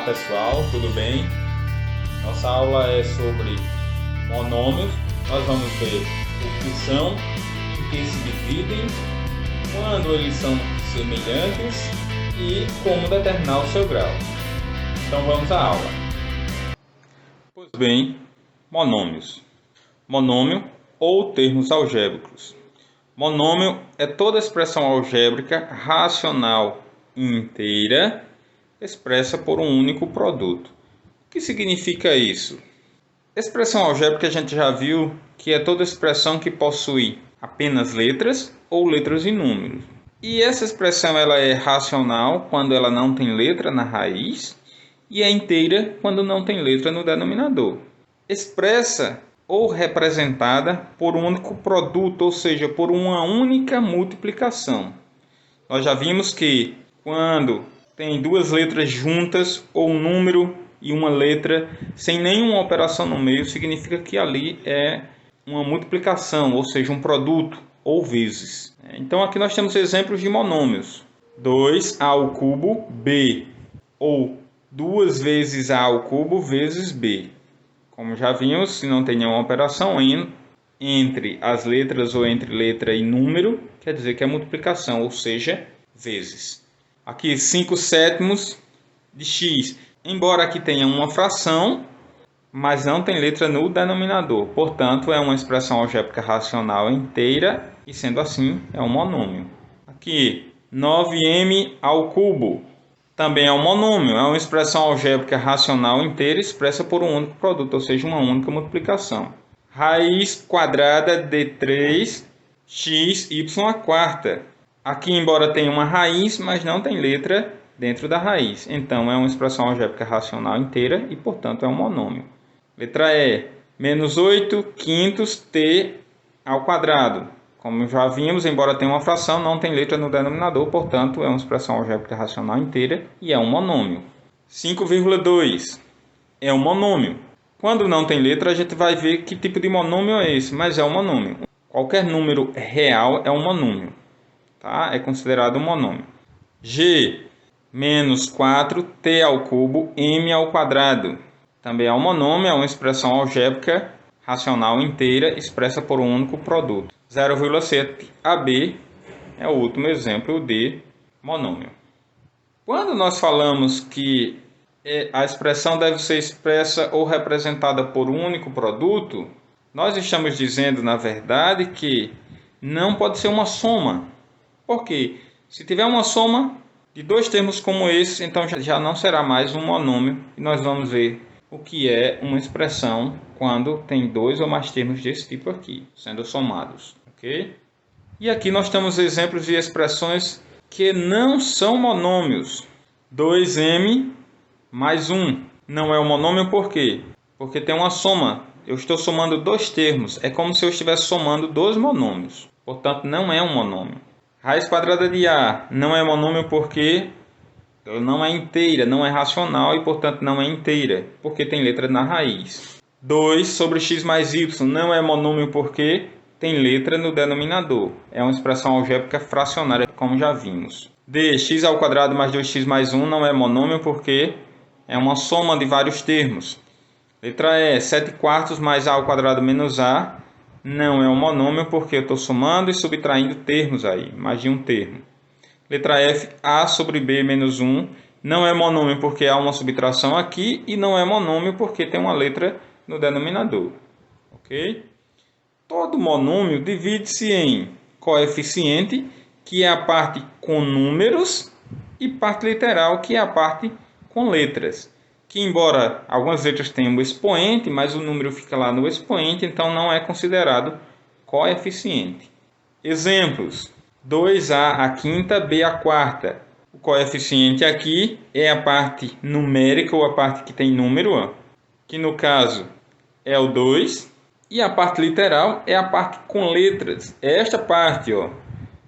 pessoal, tudo bem? Nossa aula é sobre monômios. Nós vamos ver o que são, em que se dividem, quando eles são semelhantes e como determinar o seu grau. Então vamos à aula. Pois bem, monômios. Monômio ou termos algébricos. Monômio é toda expressão algébrica racional inteira expressa por um único produto. O que significa isso? Expressão algébrica a gente já viu que é toda expressão que possui apenas letras ou letras e números. E essa expressão ela é racional quando ela não tem letra na raiz e é inteira quando não tem letra no denominador. Expressa ou representada por um único produto, ou seja, por uma única multiplicação. Nós já vimos que quando tem duas letras juntas, ou um número e uma letra, sem nenhuma operação no meio, significa que ali é uma multiplicação, ou seja, um produto, ou vezes. Então aqui nós temos exemplos de monômios. 2a ao cubo b, ou 2 vezes a ao cubo vezes b. Como já vimos, se não tem nenhuma operação entre as letras ou entre letra e número, quer dizer que é multiplicação, ou seja, vezes. Aqui 5 sétimos de x, embora aqui tenha uma fração, mas não tem letra no denominador. Portanto, é uma expressão algébrica racional inteira e, sendo assim, é um monômio. Aqui 9m ao cubo. Também é um monômio, é uma expressão algébrica racional inteira expressa por um único produto, ou seja, uma única multiplicação. Raiz quadrada de 3xy à quarta. Aqui, embora tenha uma raiz, mas não tem letra dentro da raiz. Então, é uma expressão algébrica racional inteira e, portanto, é um monômio. Letra E, menos 8 quintos t ao quadrado. Como já vimos, embora tenha uma fração, não tem letra no denominador, portanto, é uma expressão algébrica racional inteira e é um monômio. 5,2 é um monômio. Quando não tem letra, a gente vai ver que tipo de monômio é esse, mas é um monômio. Qualquer número real é um monômio, tá? É considerado um monômio. G, menos 4t ao cubo m ao quadrado. Também é um monômio, é uma expressão algébrica racional inteira expressa por um único produto. 0,7ab é o último exemplo de monômio. Quando nós falamos que a expressão deve ser expressa ou representada por um único produto, nós estamos dizendo, na verdade, que não pode ser uma soma. Por quê? Se tiver uma soma de dois termos como esse, então já não será mais um monômio. E nós vamos ver o que é uma expressão quando tem dois ou mais termos desse tipo aqui, sendo somados. Okay? E aqui nós temos exemplos de expressões que não são monômios. 2m mais 1 não é um monômio por quê? Porque tem uma soma. Eu estou somando dois termos. É como se eu estivesse somando dois monômios. Portanto, não é um monômio. Raiz quadrada de A não é monômio porque ela não é inteira, não é racional e, portanto, não é inteira, porque tem letra na raiz. 2 sobre x mais y não é monômio porque tem letra no denominador. É uma expressão algébrica fracionária, como já vimos. D, x ao quadrado mais 2x mais 1 não é monômio porque é uma soma de vários termos. Letra E, 7 quartos mais a ao quadrado menos a não é um monômio porque eu estou somando e subtraindo termos aí, mais de um termo. Letra F, a sobre b menos 1 não é monômio porque há uma subtração aqui e não é monômio porque tem uma letra no denominador. Ok? Todo monômio divide-se em coeficiente, que é a parte com números, e parte literal, que é a parte com letras. Que embora algumas letras tenham o expoente, mas o número fica lá no expoente, então não é considerado coeficiente. Exemplos: 2a à quinta, b à quarta. O coeficiente aqui é a parte numérica, ou a parte que tem número, que no caso é o 2. E a parte literal é a parte com letras. É esta parte,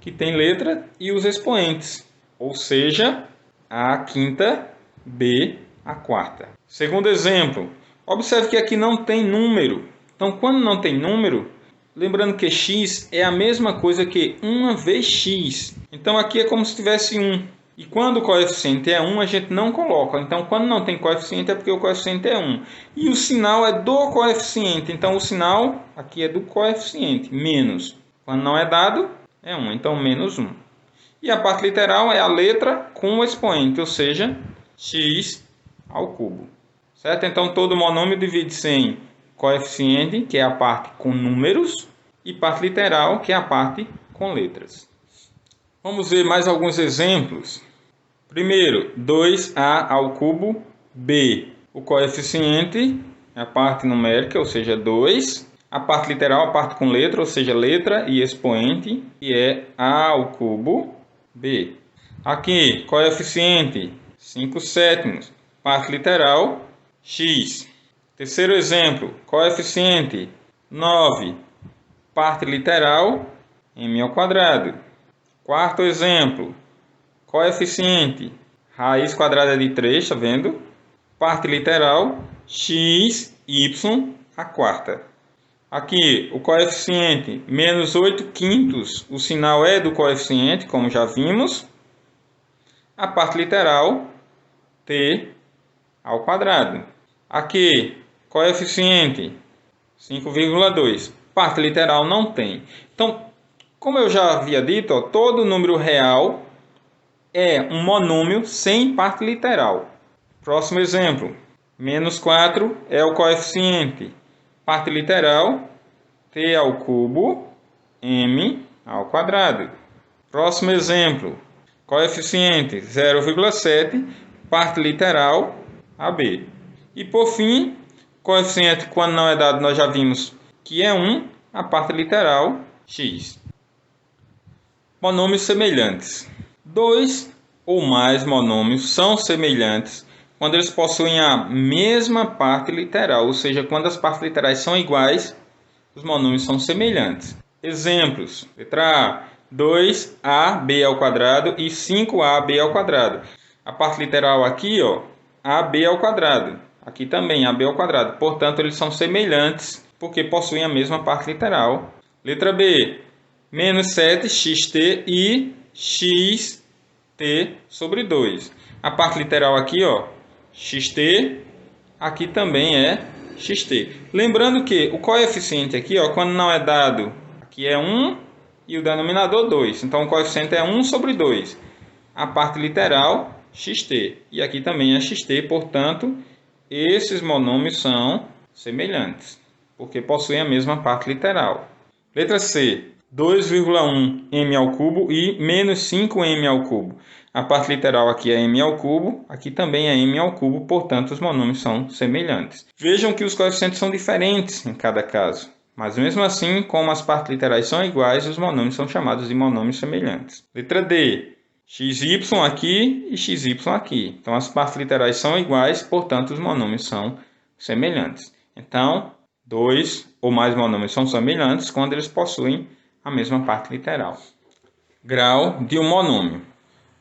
que tem letra e os expoentes. Ou seja, a à quinta, b à quarta. Segundo exemplo, observe que aqui não tem número. Então, quando não tem número, lembrando que x é a mesma coisa que 1 vezes x. Então, aqui é como se tivesse 1. E quando o coeficiente é 1, a gente não coloca. Então, quando não tem coeficiente, é porque o coeficiente é 1. E o sinal é do coeficiente. Então, o sinal aqui é do coeficiente, menos. Quando não é dado, é 1. Então, menos 1. E a parte literal é a letra com o expoente, ou seja, x ao cubo. Certo? Então, todo monômio divide-se em coeficiente, que é a parte com números, e parte literal, que é a parte com letras. Vamos ver mais alguns exemplos. Primeiro, 2a ao cubo b. O coeficiente é a parte numérica, ou seja, 2. A parte literal, a parte com letra, ou seja, letra e expoente, que é a ao cubo b. Aqui, coeficiente 5/7. Parte literal, x. Terceiro exemplo, coeficiente 9. Parte literal, m ao quadrado. Quarto exemplo, coeficiente, raiz quadrada de 3, está vendo? Parte literal, x, y, a quarta. Aqui, o coeficiente, menos 8/5, o sinal é do coeficiente, como já vimos. A parte literal, t ao quadrado. Aqui, coeficiente, 5,2. Parte literal não tem. Então, como eu já havia dito, ó, todo número real é um monômio sem parte literal. Próximo exemplo. Menos 4 é o coeficiente. Parte literal, t ao cubo, m ao quadrado. Próximo exemplo. Coeficiente 0,7, parte literal, ab. E por fim, coeficiente quando não é dado, nós já vimos que é 1, a parte literal, x. Monômios semelhantes. Dois ou mais monômios são semelhantes quando eles possuem a mesma parte literal, ou seja, quando as partes literais são iguais, os monômios são semelhantes. Exemplos: letra A, 2ab ao quadrado e 5ab ao quadrado. A parte literal aqui, ó, ab ao quadrado. Aqui também, ab ao quadrado. Portanto, eles são semelhantes porque possuem a mesma parte literal. Letra B, menos 7xt e xt sobre 2. A parte literal aqui, ó, xt, aqui também é xt. Lembrando que o coeficiente aqui, ó, quando não é dado, aqui é 1 e o denominador 2. Então, o coeficiente é 1 sobre 2. A parte literal, xt. E aqui também é xt, portanto, esses monômios são semelhantes, porque possuem a mesma parte literal. Letra C, 2,1m ao cubo e menos 5m ao cubo. A parte literal aqui é m ao cubo, aqui também é m ao cubo, portanto os monômios são semelhantes. Vejam que os coeficientes são diferentes em cada caso, mas mesmo assim, como as partes literais são iguais, os monômios são chamados de monômios semelhantes. Letra D, xy aqui e xy aqui. Então as partes literais são iguais, portanto os monômios são semelhantes. Então, dois ou mais monômios são semelhantes quando eles possuem a mesma parte literal. Grau de um monômio.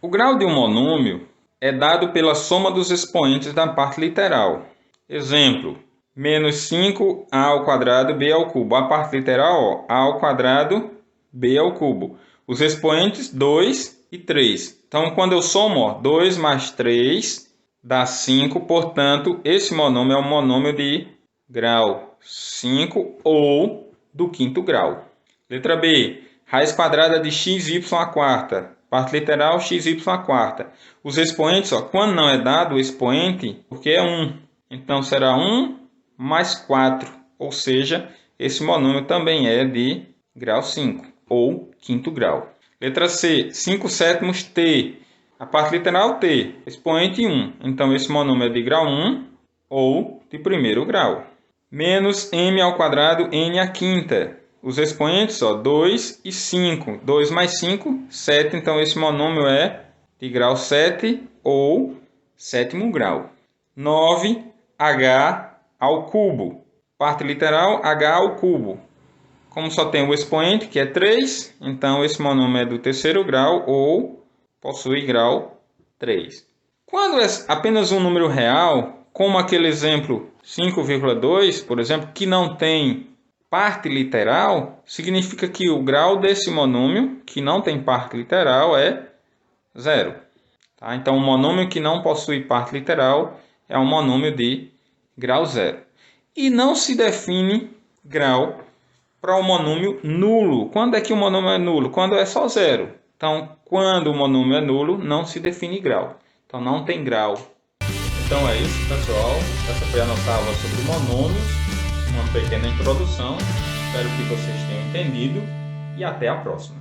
O grau de um monômio é dado pela soma dos expoentes da parte literal. Exemplo, menos 5a ao quadrado b ao cubo. A parte literal, ó, a ao quadrado b ao cubo. Os expoentes 2 e 3. Então, quando eu somo, ó, 2 mais 3 dá 5. Portanto, esse monômio é um monômio de grau 5 ou do quinto grau. Letra B, raiz quadrada de xy à quarta. Parte literal, xy à quarta. Os expoentes, ó, quando não é dado o expoente, porque é 1. Então, será 1 mais 4. Ou seja, esse monômio também é de grau 5, ou quinto grau. Letra C, 5/7 t. A parte literal, t. Expoente 1. Então, esse monômio é de grau 1, ou de primeiro grau. Menos m ao quadrado n à quinta. Os expoentes, ó, 2 e 5. 2 mais 5, 7. Então, esse monômio é de grau 7 ou sétimo grau. 9h ao cubo. Parte literal, h ao cubo. Como só tem o expoente, que é 3, então esse monômio é do terceiro grau ou possui grau 3. Quando é apenas um número real, como aquele exemplo 5,2, por exemplo, que não tem parte literal, significa que o grau desse monômio, que não tem parte literal, é 0. Tá? Então, um monômio que não possui parte literal é um monômio de grau zero. E não se define grau para o monômio nulo. Quando é que o monômio é nulo? Quando é só zero. Então, quando o monômio é nulo, não se define grau. Então, não tem grau. Então é isso, pessoal. Essa foi a nossa aula sobre monômios. Uma pequena introdução. Espero que vocês tenham entendido. E até a próxima.